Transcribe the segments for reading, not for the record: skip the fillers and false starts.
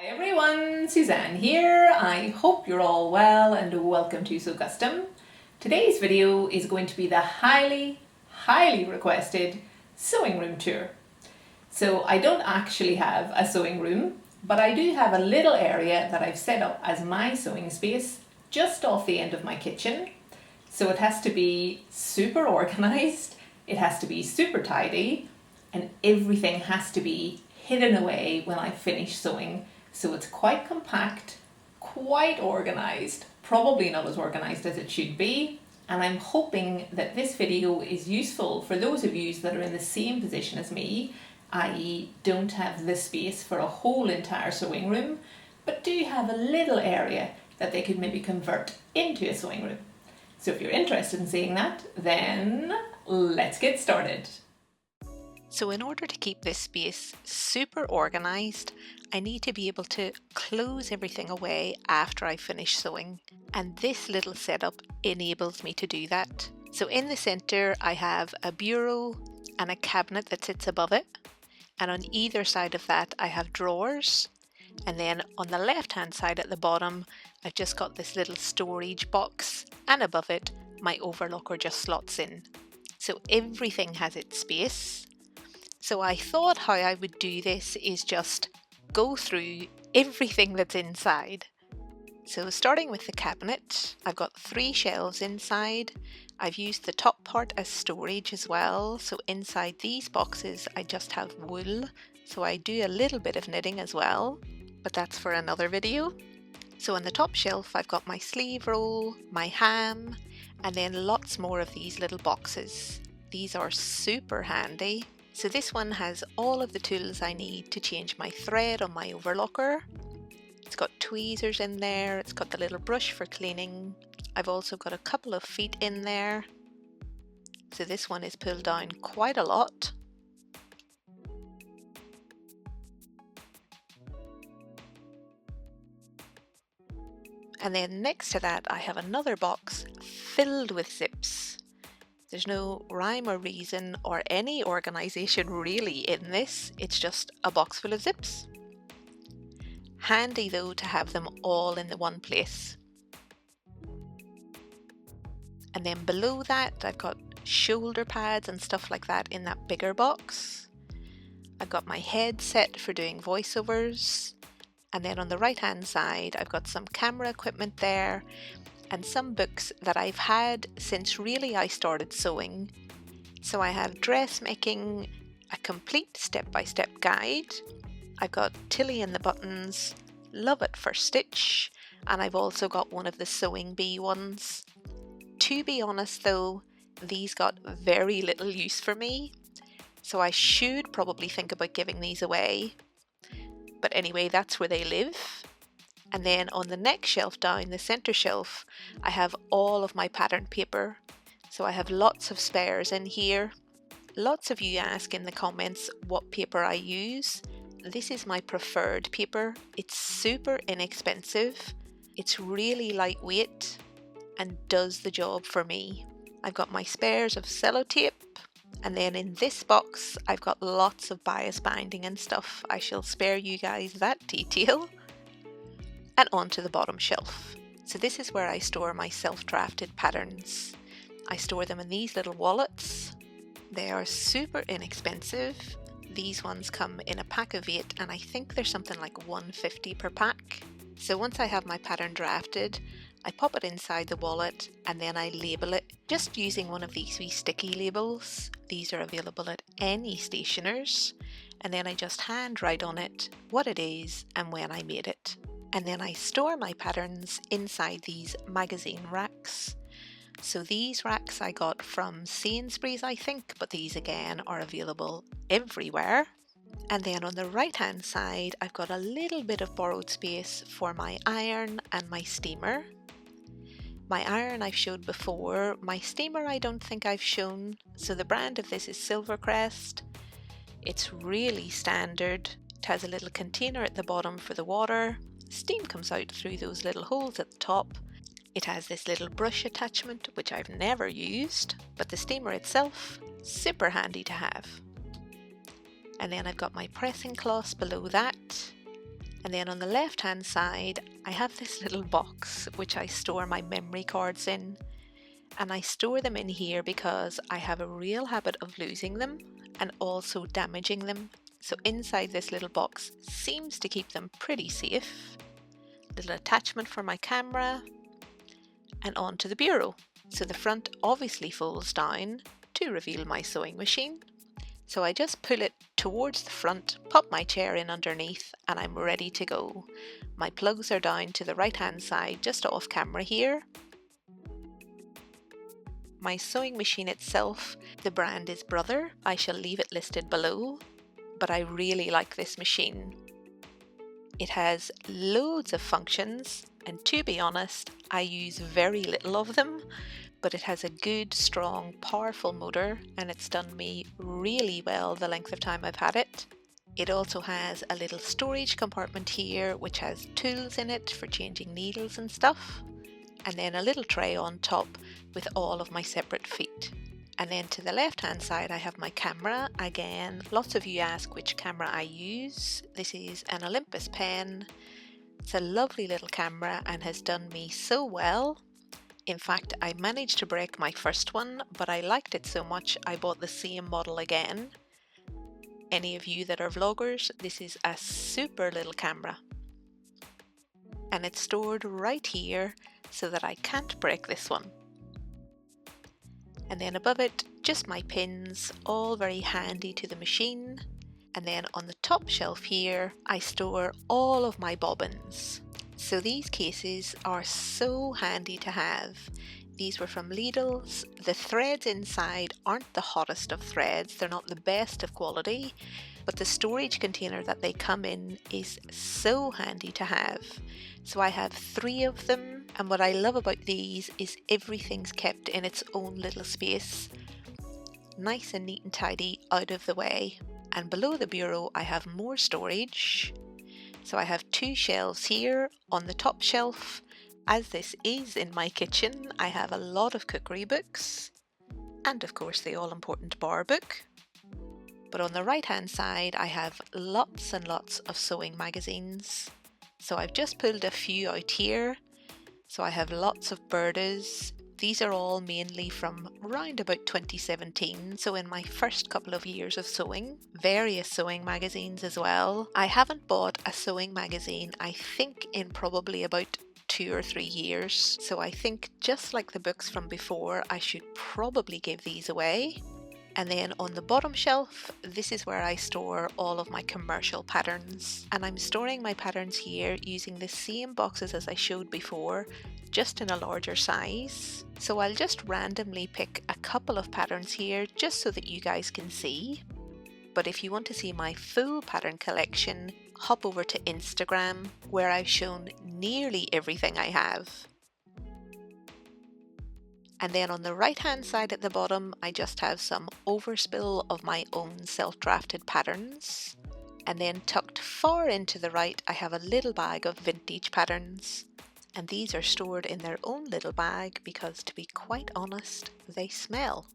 Hi everyone, Suzanne here. I hope you're all well and welcome to Sew Custom. Today's video is going to be the highly requested sewing room tour. So I don't actually have a sewing room, but I do have a little area that I've set up as my sewing space just off the end of my kitchen. So it has to be super organized, it has to be super tidy, and everything has to be hidden away when I finish sewing. So it's quite compact, quite organized, probably not as organized as it should be. And I'm hoping that this video is useful for those of you that are in the same position as me, i.e. don't have the space for a whole entire sewing room, but do have a little area that they could maybe convert into a sewing room. So if you're interested in seeing that, then let's get started. So in order to keep this space super organized, I need to be able to close everything away after I finish sewing. And this little setup enables me to do that. So in the center, I have a bureau and a cabinet that sits above it. And on either side of that, I have drawers. And then on the left-hand side at the bottom, I've just got this little storage box. And above it, my overlocker just slots in. So everything has its space. So I thought how I would do this is just go through everything that's inside. So starting with the cabinet, I've got 3 shelves inside. I've used the top part as storage as well. So inside these boxes, I just have wool. So I do a little bit of knitting as well, but that's for another video. So on the top shelf, I've got my sleeve roll, my ham, and then lots more of these little boxes. These are super handy. So this one has all of the tools I need to change my thread on my overlocker. It's got tweezers in there, it's got the little brush for cleaning. I've also got a couple of feet in there. So this one is pulled down quite a lot. And then next to that I have another box filled with zips. There's no rhyme or reason or any organization really in this, it's just a box full of zips. Handy though to have them all in the one place. And then below that I've got shoulder pads and stuff like that in that bigger box. I've got my headset for doing voiceovers. And then on the right hand side I've got some camera equipment there and some books that I've had since really I started sewing. So I have Dressmaking, a complete step-by-step guide. I've got Tilly and the Buttons, Love at First Stitch, and I've also got one of the Sewing Bee ones. To be honest though, these got very little use for me, so I should probably think about giving these away. But anyway, that's where they live. And then on the next shelf down, the center shelf, I have all of my pattern paper. So I have lots of spares in here. Lots of you ask in the comments what paper I use. This is my preferred paper. It's super inexpensive. It's really lightweight and does the job for me. I've got my spares of sellotape. And then in this box, I've got lots of bias binding and stuff. I shall spare you guys that detail. And onto the bottom shelf. So this is where I store my self-drafted patterns. I store them in these little wallets. They are super inexpensive. These ones come in a pack of 8 and I think they're something like $1.50 per pack. So once I have my pattern drafted, I pop it inside the wallet and then I label it just using one of these wee sticky labels. These are available at any stationers. And then I just hand write on it what it is and when I made it. And then I store my patterns inside these magazine racks. So these racks I got from Sainsbury's I think, but these again are available everywhere. And then on the right hand side I've got a little bit of borrowed space for my iron and my steamer. My iron I've showed before, my steamer I don't think I've shown. So the brand of this is Silvercrest. It's really standard. It has a little container at the bottom for the water. Steam comes out through those little holes at the top. It has this little brush attachment which I've never used, but the steamer itself, super handy to have. And then I've got my pressing cloths below that. And then on the left hand side, I have this little box which I store my memory cards in. And I store them in here because I have a real habit of losing them and also damaging them. So inside this little box seems to keep them pretty safe. Little attachment for my camera and onto the bureau. So the front obviously folds down to reveal my sewing machine. So I just pull it towards the front, pop my chair in underneath, and I'm ready to go. My plugs are down to the right hand side, just off camera here. My sewing machine itself, the brand is Brother. I shall leave it listed below, but I really like this machine. It has loads of functions, and to be honest, I use very little of them, but it has a good, strong, powerful motor, and it's done me really well the length of time I've had it. It also has a little storage compartment here, which has tools in it for changing needles and stuff, and then a little tray on top with all of my separate feet. And then to the left hand side I have my camera. Again, lots of you ask which camera I use. This is an Olympus pen. It's a lovely little camera and has done me so well. In fact, I managed to break my first one, but I liked it so much I bought the same model again. Any of you that are vloggers, this is a super little camera. And it's stored right here so that I can't break this one. And then above it, just my pins, all very handy to the machine. And then on the top shelf here, I store all of my bobbins. So these cases are so handy to have. These were from Lidl's. The threads inside aren't the hottest of threads. They're not the best of quality, but the storage container that they come in is so handy to have. So I have 3 of them, and what I love about these is everything's kept in its own little space. Nice and neat and tidy, out of the way. And below the bureau I have more storage. So I have 2 shelves here. On the top shelf, as this is in my kitchen, I have a lot of cookery books, and of course the all-important bar book. But on the right hand side I have lots and lots of sewing magazines. So I've just pulled a few out here. So I have lots of Burdas. These are all mainly from around about 2017, so in my first couple of years of sewing. Various sewing magazines as well. I haven't bought a sewing magazine, I think, in probably about 2 or 3 years. So I think, just like the books from before, I should probably give these away. And then on the bottom shelf, this is where I store all of my commercial patterns. And I'm storing my patterns here using the same boxes as I showed before, just in a larger size. So I'll just randomly pick a couple of patterns here just so that you guys can see. But if you want to see my full pattern collection, hop over to Instagram, where I've shown nearly everything I have. And then on the right hand side at the bottom, I just have some overspill of my own self-drafted patterns. And then tucked far into the right, I have a little bag of vintage patterns. And these are stored in their own little bag because, to be quite honest, they smell.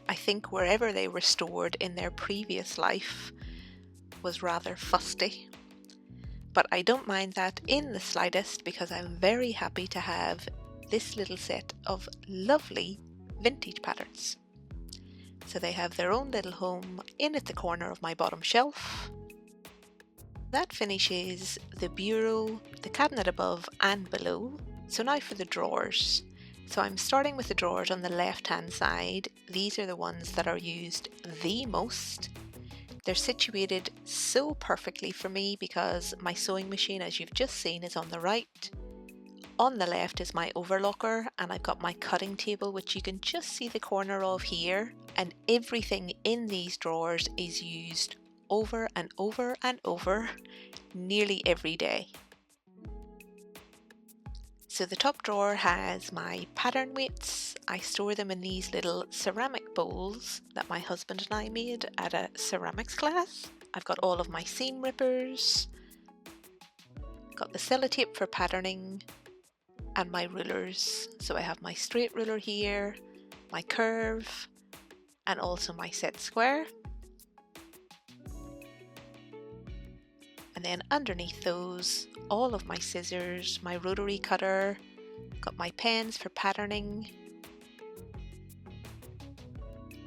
I think wherever they were stored in their previous life was rather fusty. But I don't mind that in the slightest because I'm very happy to have this little set of lovely vintage patterns. So they have their own little home in at the corner of my bottom shelf. That finishes the bureau, the cabinet above and below. So now for the drawers. So I'm starting with the drawers on the left hand side. These are the ones that are used the most. They're situated so perfectly for me because my sewing machine, as you've just seen, is on the right. On the left is my overlocker, and I've got my cutting table, which you can just see the corner of here, and everything in these drawers is used over and over and over nearly every day. So the top drawer has my pattern weights. I store them in these little ceramic bowls that my husband and I made at a ceramics class. I've got all of my seam rippers, got the sellotape for patterning, and my rulers. So I have my straight ruler here, my curve, and also my set square. And then underneath those, all of my scissors, my rotary cutter, got my pens for patterning,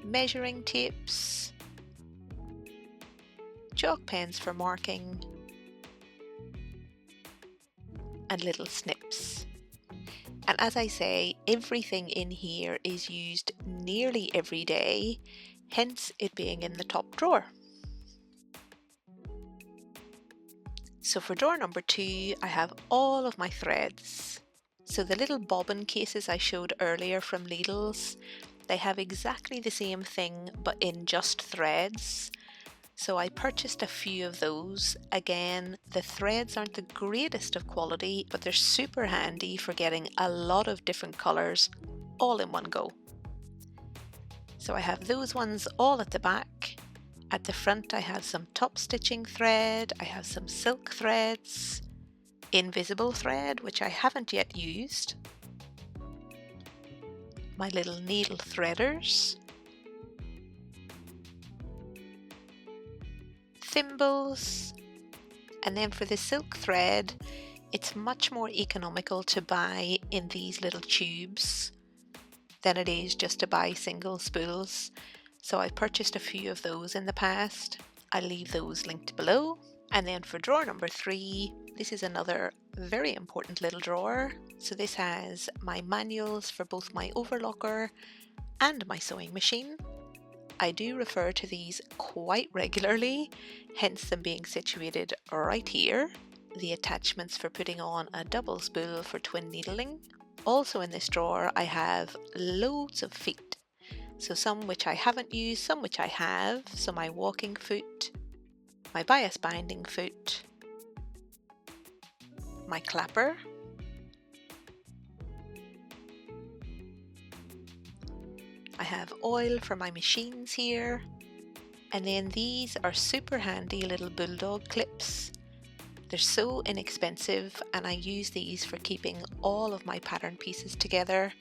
measuring tapes, chalk pens for marking, and little snips. And as I say, everything in here is used nearly every day, hence it being in the top drawer. So for drawer number 2, I have all of my threads. So the little bobbin cases I showed earlier from Lidl's, they have exactly the same thing but in just threads. So I purchased a few of those. Again, the threads aren't the greatest of quality, but they're super handy for getting a lot of different colours all in one go. So I have those ones all at the back. At the front I have some top stitching thread, I have some silk threads, invisible thread which I haven't yet used, my little needle threaders, thimbles, and then for the silk thread it's much more economical to buy in these little tubes than it is just to buy single spools. So I purchased a few of those in the past. I'll leave those linked below. And then for drawer number 3, this is another very important little drawer. So this has my manuals for both my overlocker and my sewing machine. I do refer to these quite regularly, hence them being situated right here. The attachments for putting on a double spool for twin needling. Also in this drawer I have loads of feet. So some which I haven't used, some which I have. So my walking foot, my bias binding foot, my clapper, I have oil for my machines here, and then these are super handy little bulldog clips. They're so inexpensive and I use these for keeping all of my pattern pieces together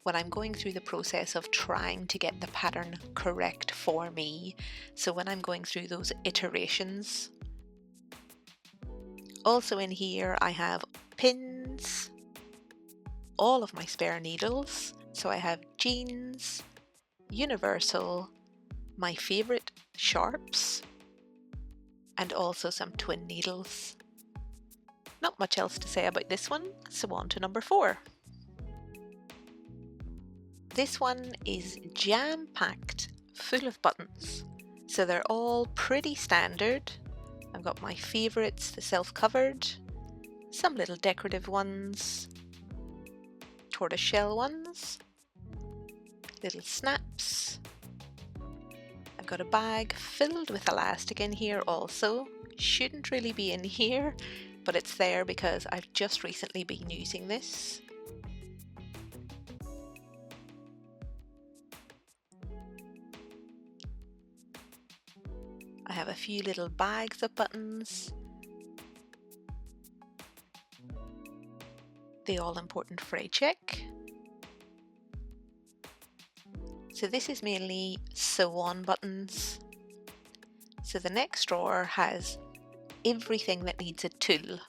when I'm going through the process of trying to get the pattern correct for me. So when I'm going through those iterations. Also in here I have pins, all of my spare needles. So I have jeans, universal, my favourite sharps, and also some twin needles. Not much else to say about this one, so on to number 4. This one is jam-packed, full of buttons. So they're all pretty standard. I've got my favourites, the self-covered, some little decorative ones, tortoiseshell ones, little snaps. I've got a bag filled with elastic in here also. Shouldn't really be in here, but it's there because I've just recently been using this. I have a few little bags of buttons. The all-important fray check. So this is mainly sew-on buttons. So the next drawer has everything that needs a tool.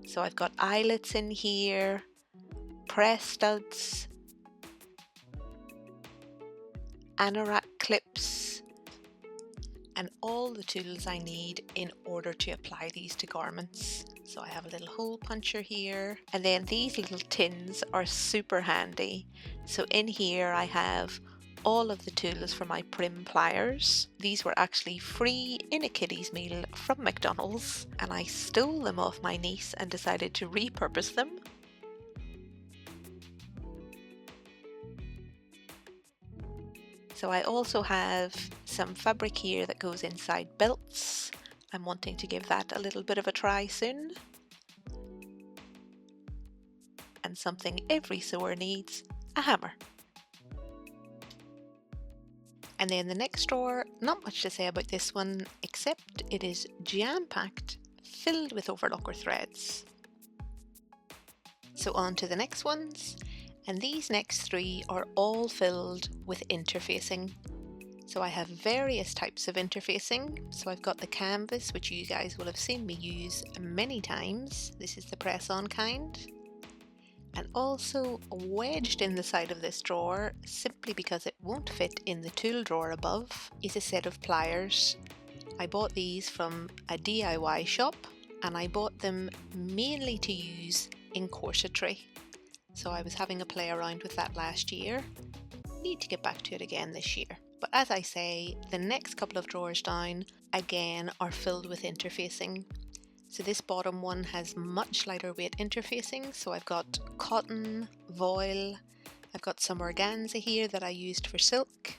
So I've got eyelets in here, press studs, anorak clips, and all the tools I need in order to apply these to garments. So I have a little hole puncher here, and then these little tins are super handy. So in here I have all of the tools for my prim pliers. These were actually free in a kiddie's meal from McDonald's, and I stole them off my niece and decided to repurpose them. So I also have some fabric here that goes inside belts. I'm wanting to give that a little bit of a try soon. And something every sewer needs, a hammer. And then the next drawer, not much to say about this one, except it is jam-packed, filled with overlocker threads. So on to the next ones. And these next 3 are all filled with interfacing. So I have various types of interfacing. So I've got the canvas, which you guys will have seen me use many times. This is the press-on kind. And also wedged in the side of this drawer, simply because it won't fit in the tool drawer above, is a set of pliers. I bought these from a DIY shop, and I bought them mainly to use in corsetry. So I was having a play around with that last year. Need to get back to it again this year. But as I say, the next couple of drawers down again are filled with interfacing. So this bottom one has much lighter weight interfacing. So I've got cotton, voile, I've got some organza here that I used for silk.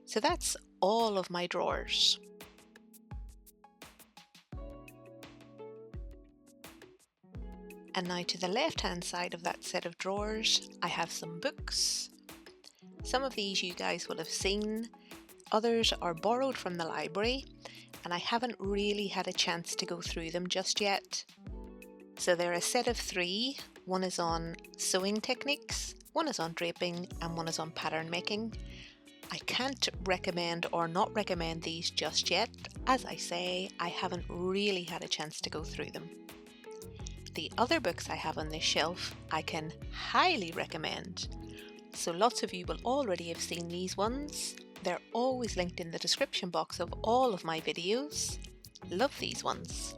So that's all of my drawers. And now to the left hand side of that set of drawers, I have some books. Some of these you guys will have seen, others are borrowed from the library, and I haven't really had a chance to go through them just yet. So they're a set of 3, one is on sewing techniques, one is on draping, and one is on pattern making. I can't recommend or not recommend these just yet. As I say, I haven't really had a chance to go through them. The other books I have on this shelf, I can highly recommend. So lots of you will already have seen these ones. They're always linked in the description box of all of my videos. Love these ones.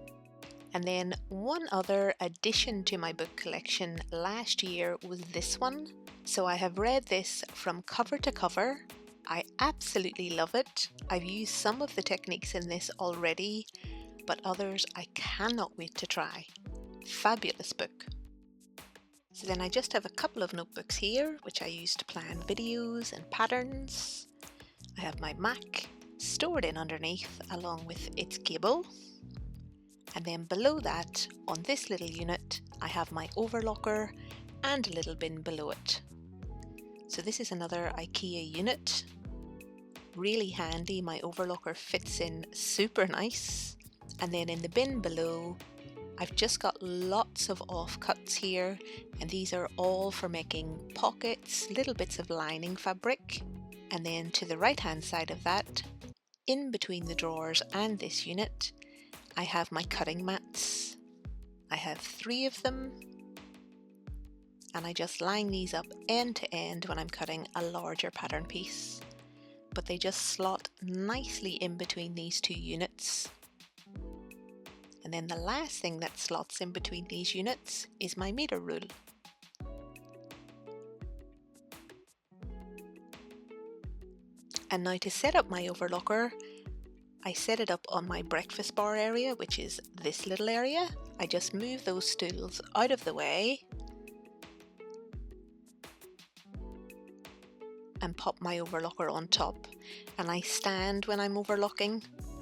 And then one other addition to my book collection last year was this one. So I have read this from cover to cover. I absolutely love it. I've used some of the techniques in this already, but others I cannot wait to try. Fabulous book. So then I just have a couple of notebooks here, which I use to plan videos and patterns. I have my Mac stored in underneath along with its cable. And then below that, on this little unit, I have my overlocker and a little bin below it. So this is another IKEA unit. Really handy, my overlocker fits in super nice. And then in the bin below, I've just got lots of offcuts here, and these are all for making pockets, little bits of lining fabric. And then to the right hand side of that, in between the drawers and this unit, I have my cutting mats. I have 3 of them, and I just line these up end to end when I'm cutting a larger pattern piece. But they just slot nicely in between these 2 units. And then the last thing that slots in between these units is my meter rule. And now to set up my overlocker, I set it up on my breakfast bar area, which is this little area. I just move those stools out of the way and pop my overlocker on top. And I stand when I'm overlocking.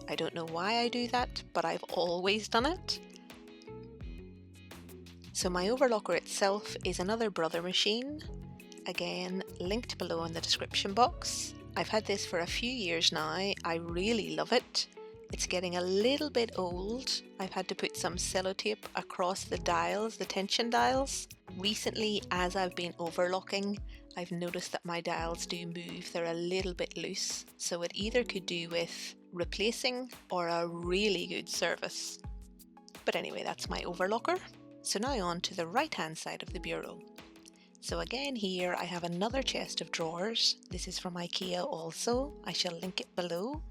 I don't know why I do that, but I've always done it. So my overlocker itself is another Brother machine. Again, linked below in the description box. I've had this for a few years now. I really love it. It's getting a little bit old. I've had to put some sellotape across the dials, the tension dials. Recently, as I've been overlocking, I've noticed that my dials do move. They're a little bit loose. So it either could do with replacing or a really good service. But anyway, that's my overlocker. So now on to the right hand side of the bureau. So again here I have another chest of drawers. This is from IKEA also. I shall link it below.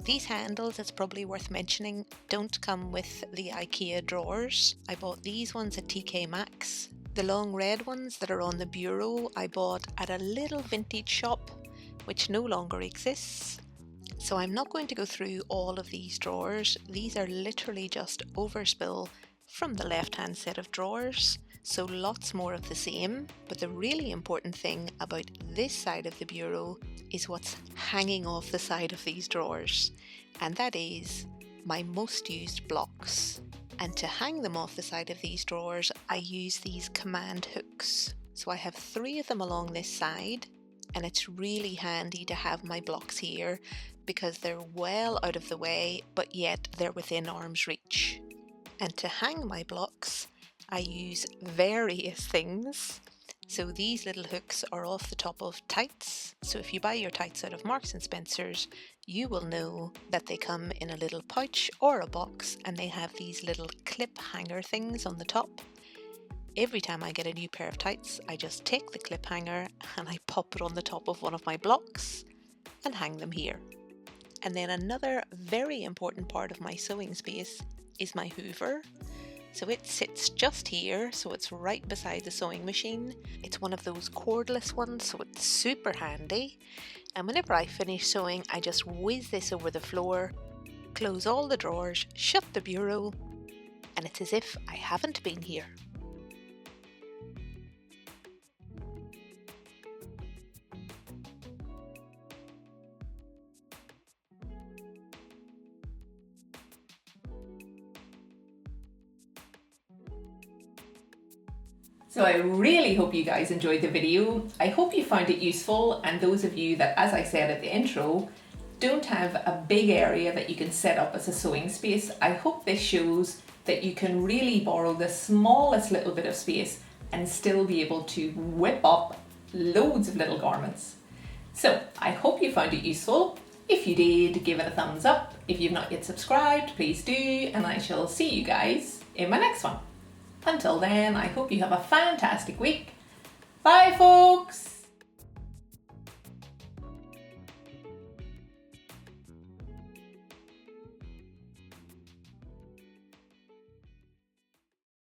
These handles, it's probably worth mentioning, don't come with the IKEA drawers. I bought these ones at TK Maxx. The long red ones that are on the bureau I bought at a little vintage shop which no longer exists. So I'm not going to go through all of these drawers. These are literally just overspill from the left hand set of drawers. So lots more of the same. But the really important thing about this side of the bureau is what's hanging off the side of these drawers. And that is my most used blocks. And to hang them off the side of these drawers, I use these command hooks. So I have 3 of them along this side, and it's really handy to have my blocks here because they're well out of the way, but yet they're within arm's reach. And to hang my blocks, I use various things. So these little hooks are off the top of tights. So if you buy your tights out of Marks and Spencer's, you will know that they come in a little pouch or a box, and they have these little clip hanger things on the top. Every time I get a new pair of tights, I just take the clip hanger and I pop it on the top of one of my blocks and hang them here. And then another very important part of my sewing space is my hoover. So it sits just here, so it's right beside the sewing machine. It's one of those cordless ones, so it's super handy. And whenever I finish sewing, I just whiz this over the floor, close all the drawers, shut the bureau, and it's as if I haven't been here. So I really hope you guys enjoyed the video. I hope you found it useful, and those of you that, as I said at the intro, don't have a big area that you can set up as a sewing space, I hope this shows that you can really borrow the smallest little bit of space and still be able to whip up loads of little garments. So I hope you found it useful. If you did, give it a thumbs up. If you've not yet subscribed, please do, and I shall see you guys in my next one. Until then, I hope you have a fantastic week. Bye, folks!